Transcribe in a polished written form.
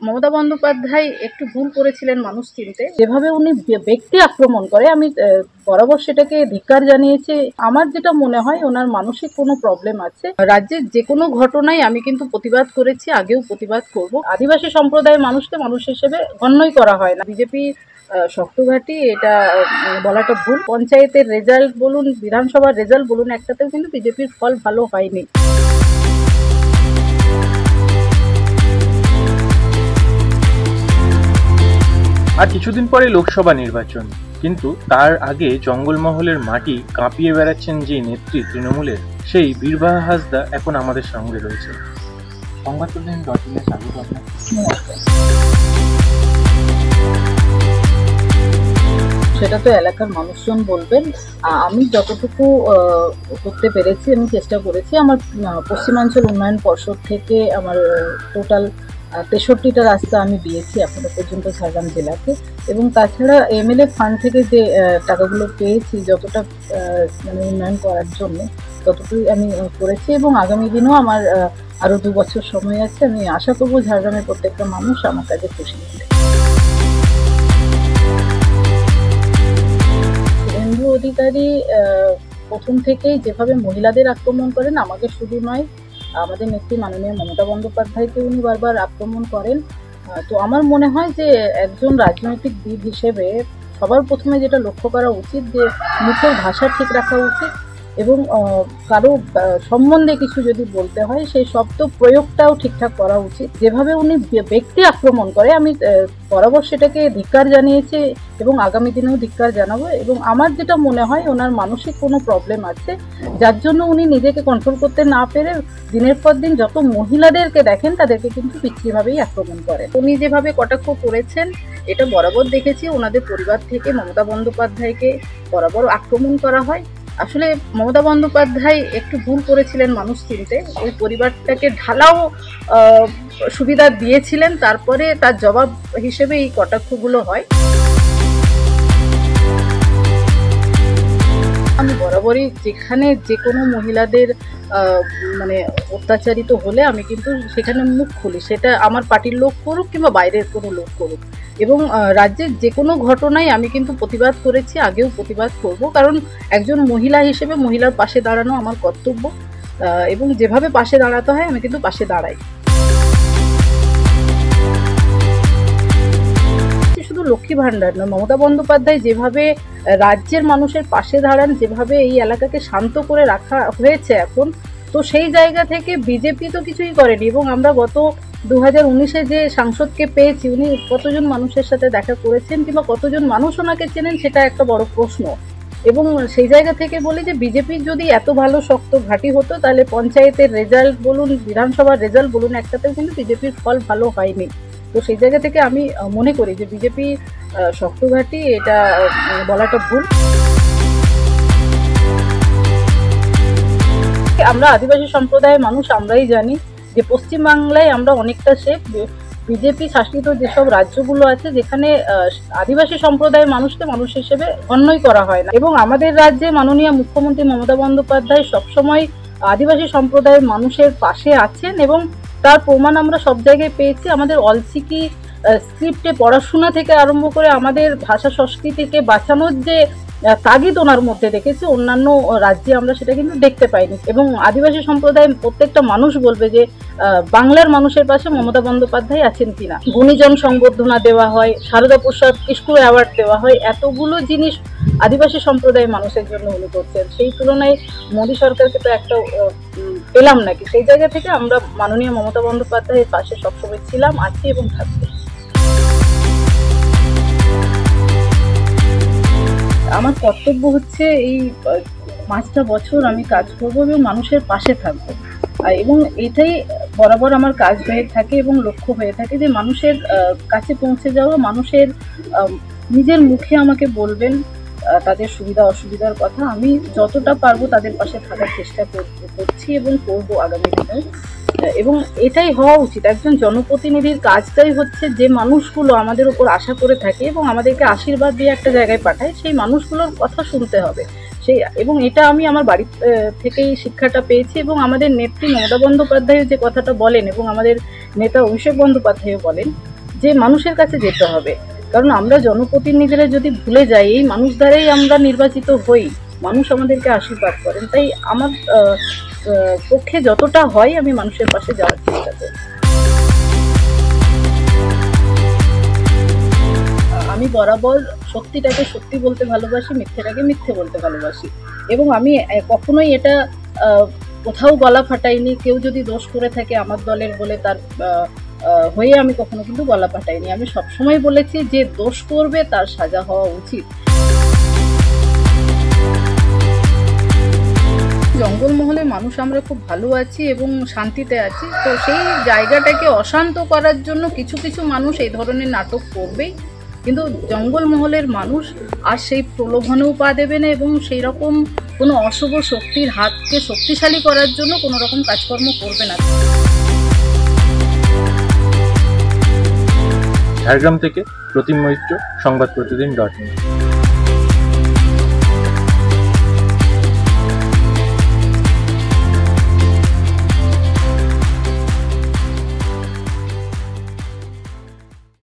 মমতা বন্দ্যোপাধ্যায় একটু ভুল করেছিলেন মানুষ চিনতে। যেভাবে উনি ব্যক্তি আক্রমণ করে আমি বরাবর সেটাকে ধিক্কার জানিয়েছি। আমার যেটা মনে হয় ওনার মানসিক কোনো প্রবলেম আছে। রাজ্যের যে কোনো ঘটনায় আমি কিন্তু প্রতিবাদ করেছি, আগেও প্রতিবাদ করব। আদিবাসী সম্প্রদায়ের মানুষকে মানুষ হিসেবে গণ্যই করা হয় না। বিজেপি শক্তঘাটি এটা বলাটা ভুল। পঞ্চায়েতের রেজাল্ট বলুন, বিধানসভার রেজাল্ট বলুন, একটাতেও কিন্তু বিজেপির ফল ভালো হয়নি। আর কিছুদিন পরে লোকসভা নির্বাচন, কিন্তু তার আগে জঙ্গলমহলের মাটি কাঁপিয়ে বেড়াচ্ছেন যে নেত্রী তৃণমূলের, সেই বীরবাহা হাসদা এখন আমাদের সঙ্গে রয়েছে। সংবাদপ্রতিনিধি স্বাগত আপনাকে। সেটা তো এলাকার মানুষজন বলবেন। আমি যতটুকু করতে পেরেছি, আমি চেষ্টা করেছি। আমার পশ্চিমাঞ্চল উন্নয়ন পর্ষদ থেকে আমার টোটাল 63টা রাস্তা আমি দিয়েছি এখনো পর্যন্ত ঝাড়গ্রাম জেলাকে, এবং তাছাড়া এমএলএ ফান্ড থেকে যে টাকাগুলো পেয়েছি যতটা মানে উন্নয়ন করার জন্য ততটুকুই আমি করেছি, এবং আগামী দিনেও আমার আরও 2 বছর সময় আছে। আমি আশা করবো ঝাড়গ্রামের প্রত্যেকটা মানুষ আমার কাছে খুশি হবে। শুভেন্দু অধিকারী প্রথম থেকেই যেভাবে মহিলাদের আক্রমণ করেন, আমাকে শুধু নয়, আমাদের নেত্রী মাননীয় মমতা বন্দ্যোপাধ্যায়কে উনি বারবার আক্রমণ করেন। তো আমার মনে হয় যে একজন রাজনৈতিকবিদ হিসেবে সবার প্রথমে যেটা লক্ষ্য করা উচিত যে মুখের ভাষা ঠিক রাখা উচিত, এবং কারো সম্বন্ধে কিছু যদি বলতে হয় সেই শব্দ প্রয়োগটাও ঠিকঠাক করা উচিত। যেভাবে উনি ব্যক্তি আক্রমণ করে আমি বরাবর সেটাকে ধিক্কার জানিয়েছি এবং আগামী দিনেও ধিক্কার জানাবো। এবং আমার যেটা মনে হয় ওনার মানসিক কোনো প্রবলেম আছে, যার জন্য উনি নিজেকে কন্ট্রোল করতে না পেরে দিনের পর দিন যত মহিলাদেরকে দেখেন তাদেরকে কিন্তু বিচ্ছিরিভাবেই আক্রমণ করেন। উনি যেভাবে কটাক্ষ করেছেন এটা বরাবর দেখেছি। ওনাদের পরিবার থেকে মমতা বন্দ্যোপাধ্যায়কে বরাবর আক্রমণ করা হয়। আসলে মমতা বন্দ্যোপাধ্যায় একটু ভুল করেছিলেন মানুষ চিনতে। ওই পরিবারটাকে ঢালাও সুবিধা দিয়েছিলেন, তারপরে তার জবাব হিসেবে এই কটাক্ষগুলো হয়। আমি বরাবরই যেখানে যে কোনো মহিলাদের মানে অত্যাচারিত হলে আমি কিন্তু সেখানে মুখ খুলি, সেটা আমার পার্টির লোক করুক কিংবা বাইরের কোনো লোক করুক। এবং রাজ্যের যে কোনো ঘটনায় আমি কিন্তু প্রতিবাদ করেছি, আগেও প্রতিবাদ করব, কারণ একজন মহিলা হিসেবে মহিলার পাশে দাঁড়ানো আমার কর্তব্য, এবং যেভাবে পাশে দাঁড়াতে হয় আমি কিন্তু পাশে দাঁড়াই। শুধু লক্ষ্মী ভাণ্ডার নয়, মমতা বন্দ্যোপাধ্যায় যেভাবে রাজ্যের মানুষের পাশে দাঁড়ান, যেভাবে এই এলাকাকে শান্ত করে রাখা হয়েছে এখন, তো সেই জায়গা থেকে বিজেপি তো কিছুই করেনি। এবং আমরা গত 2019-এ যে সাংসদকে পেয়েছি, উনি কতজন মানুষের সাথে দেখা করেছেন কিংবা কতজন মানুষ ওনাকে চেনেন সেটা একটা বড় প্রশ্ন। এবং সেই জায়গা থেকে বলি যে বিজেপির যদি এত ভালো শক্ত ঘাঁটি হতো তাহলে পঞ্চায়েতের রেজাল্ট বলুন, বিধানসভার রেজাল্ট বলুন, একটাতেও কিন্তু বিজেপির ফল ভালো হয়নি। তো সেই জায়গা থেকে আমি মনে করি যে বিজেপি শক্ত ঘাঁটি এটা বলাটা ভুল। আমরা আদিবাসী সম্প্রদায়ের মানুষ, আমরাই জানি যে পশ্চিমবাংলায় আমরা অনেকটা সেফ। বিজেপি শাসিত যেসব রাজ্যগুলো আছে যেখানে আদিবাসী সম্প্রদায়ের মানুষকে মানুষ হিসেবে গণ্যই করা হয় না, এবং আমাদের রাজ্যে মাননীয় মুখ্যমন্ত্রী মমতা বন্দ্যোপাধ্যায় সবসময় আদিবাসী সম্প্রদায়ের মানুষের পাশে আছেন, এবং তার প্রমাণ আমরা সব জায়গায় পেয়েছি। আমাদের অলচিকি স্ক্রিপ্টে পড়াশোনা থেকে আরম্ভ করে আমাদের ভাষা সংস্কৃতিকে বাঁচানোর যে তাগিদ ওনার মধ্যে দেখেছি, অন্যান্য রাজ্যে আমরা সেটা কিন্তু দেখতে পাইনি। এবং আদিবাসী সম্প্রদায়ের প্রত্যেকটা মানুষ বলবে যে বাংলার মানুষের পাশে মমতা বন্দ্যোপাধ্যায় আছেন কিনা। গুণীজন সংবর্ধনা দেওয়া হয়, শারদা প্রসাদ কিস্কু অ্যাওয়ার্ড দেওয়া হয়, এতগুলো জিনিস আদিবাসী সম্প্রদায়ের মানুষের জন্য উনি করছেন। সেই তুলনায় মোদী সরকারকে তো একটা পেলাম নাকি। সেই জায়গা থেকে আমরা মাননীয় মমতা বন্দ্যোপাধ্যায়ের পাশে সবসময় ছিলাম, আছি এবং থাকবো। আমার কর্তব্য হচ্ছে এই 5টা বছর আমি কাজ করব এবং মানুষের পাশে থাকবো, এবং এটাই বরাবর আমার কাজ হয়ে থাকে এবং লক্ষ্য হয়ে থাকে যে মানুষের কাছে পৌঁছে যাওয়া, মানুষের নিজের মুখে আমাকে বলবেন তাদের সুবিধা অসুবিধার কথা। আমি যতটা পারবো তাদের পাশে থাকার চেষ্টা করছি এবং করবো আগামী দিনেও। এবং এটাই হওয়া উচিত। একজন জনপ্রতিনিধির কাজটাই হচ্ছে যে মানুষগুলো আমাদের উপর আশা করে থাকে এবং আমাদেরকে আশীর্বাদ দিয়ে একটা জায়গায় পাঠায়, সেই মানুষগুলোর কথা শুনতে হবে। এবং এটা আমি আমার বাড়ি থেকেই শিক্ষাটা পেয়েছি। এবং আমাদের নেত্রী মমতা বন্দ্যোপাধ্যায় যে কথাটা বলেন এবং আমাদের নেতা অভিষেক বন্দ্যোপাধ্যায়ও বলেন যে মানুষের কাছে যেতে হবে, কারণ আমরা জনপ্রতিনিধিরা যদি ভুলে যাই, এই মানুষ দ্বারাই আমরা নির্বাচিত হই, মানুষ আমাদেরকে আশীর্বাদ করেন। তাই আমার পক্ষে যতটা হয় আমি মানুষের পাশে যাওয়ার চেষ্টা করি। আমি বরাবর সত্যিটাকে সত্যি বলতে ভালোবাসি, মিথ্যেটাকে মিথ্যে বলতে ভালোবাসি, এবং আমি কখনোই এটা কোথাও গলা ফাটাইনি। কেউ যদি দোষ করে থাকে আমার দলের বলে তার হয়ে আমি কখনো কিন্তু গলা ফাটাইনি। আমি সবসময় বলেছি যে দোষ করবে তার সাজা হওয়া উচিত। জঙ্গলমহলে মানুষ আমরা খুব ভালো আছি এবং শান্তিতে আছি, তো সেই জায়গাটাকে অশান্ত করার জন্য কিছু কিছু মানুষ এই ধরনের নাটক করবেই, কিন্তু জঙ্গলমহলের মানুষ আর সেই প্রলোভনেও পা দেবে না এবং সেই রকম কোনো অশুভ শক্তির হাতকে শক্তিশালী করার জন্য কোনো রকম কাজকর্ম করবে না। ঝাড়গ্রাম থেকে প্রতিম মৈত্র, সংবাদ প্রতিদিন .net।